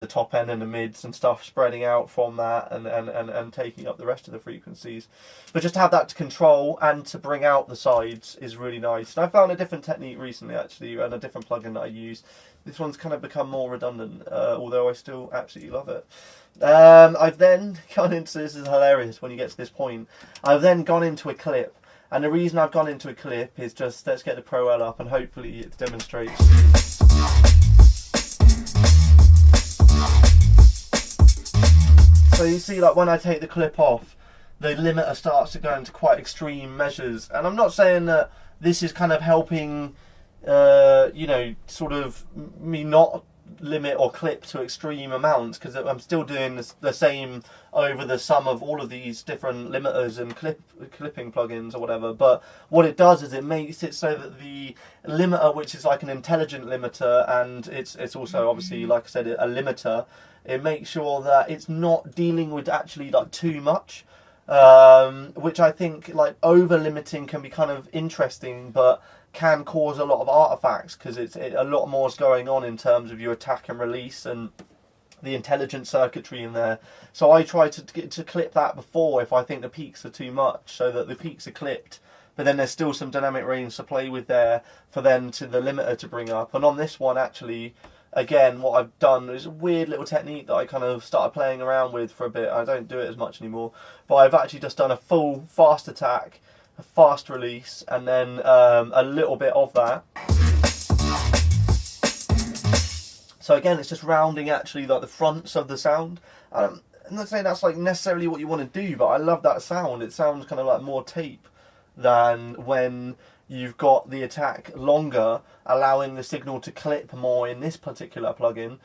the top end and the mids and stuff spreading out from that, and taking up the rest of the frequencies. But just to have that to control and to bring out the sides is really nice. And I found a different technique recently actually, and a different plugin that I use. This one's kind of become more redundant, although I still absolutely love it. I've then gone into, this is hilarious when you get to this point, I've then gone into a clip. And the reason I've gone into a clip is just, let's get the Pro L up and hopefully it demonstrates. So you see, like when I take the clip off, the limiter starts to go into quite extreme measures. And I'm not saying that this is kind of helping, you know, sort of me not limit or clip to extreme amounts, because I'm still doing the same over the sum of all of these different limiters and clipping plugins or whatever. But what it does is it makes it so that the limiter, which is like an intelligent limiter, and it's also obviously, like I said, a limiter, it makes sure that it's not dealing with actually like too much, which I think like over limiting can be kind of interesting, but can cause a lot of artifacts, because a lot more is going on in terms of your attack and release and the intelligent circuitry in there. So I try to clip that before if I think the peaks are too much, so that the peaks are clipped, but then there's still some dynamic range to play with there for then to the limiter to bring up. And on this one actually, again, what I've done is a weird little technique that I kind of started playing around with for a bit. I don't do it as much anymore, but I've actually just done a full fast attack, a fast release, and then a little bit of that. So again, it's just rounding actually like the fronts of the sound. I'm not saying that's like necessarily what you want to do, but I love that sound. It sounds kind of like more tape than when you've got the attack longer, allowing the signal to clip more in this particular plugin,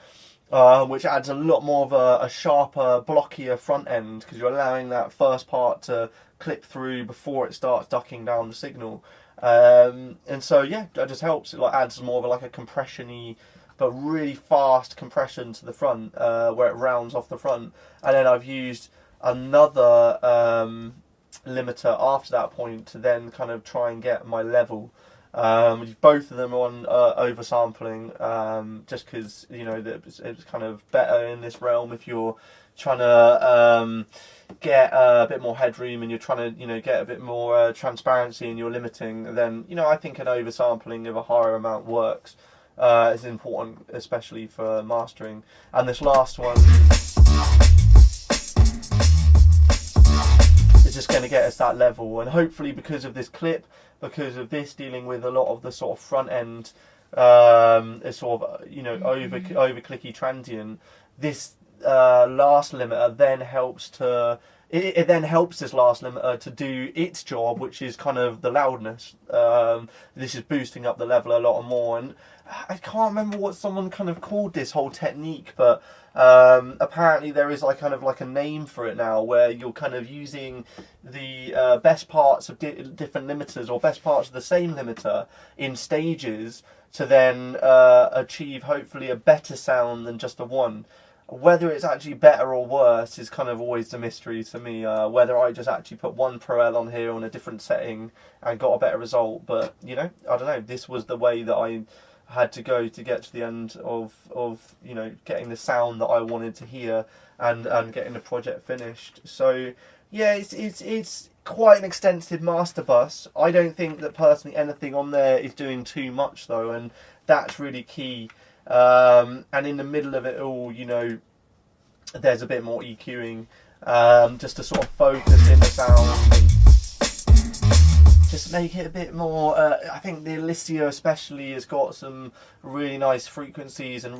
which adds a lot more of a sharper, blockier front end, because you're allowing that first part to clip through before it starts ducking down the signal. And so yeah, that just helps. It like adds more of like a compression-y but really fast compression to the front, where it rounds off the front. And then I've used another limiter after that point to then kind of try and get my level. Both of them on oversampling, just because, you know, it's kind of better in this realm if you're trying to get a bit more headroom and you're trying to, you know, get a bit more transparency in your limiting. Then, you know, I think an oversampling of a higher amount works. Is important, especially for mastering. And this last one is just going to get us that level, and hopefully because of this clip, because of this dealing with a lot of the sort of front end, sort of, you know, over clicky transient, this last limiter then helps to. It then helps this last limiter to do its job, which is kind of the loudness. This is boosting up the level a lot more, and I can't remember what someone kind of called this whole technique, but apparently there is like kind of like a name for it now, where you're kind of using the best parts of different limiters, or best parts of the same limiter in stages, to then achieve hopefully a better sound than just the one. Whether it's actually better or worse is kind of always a mystery to me, whether I just actually put one Pro L on here on a different setting and got a better result. But, you know, I don't know, this was the way that I had to go to get to the end of you know, getting the sound that I wanted to hear, and getting the project finished. So yeah, it's quite an extensive master bus. I don't think that personally anything on there is doing too much though, and that's really key. And in the middle of it all, you know, there's a bit more EQing, just to sort of focus in the sound and just make it a bit more. I think the Alicia especially has got some really nice frequencies and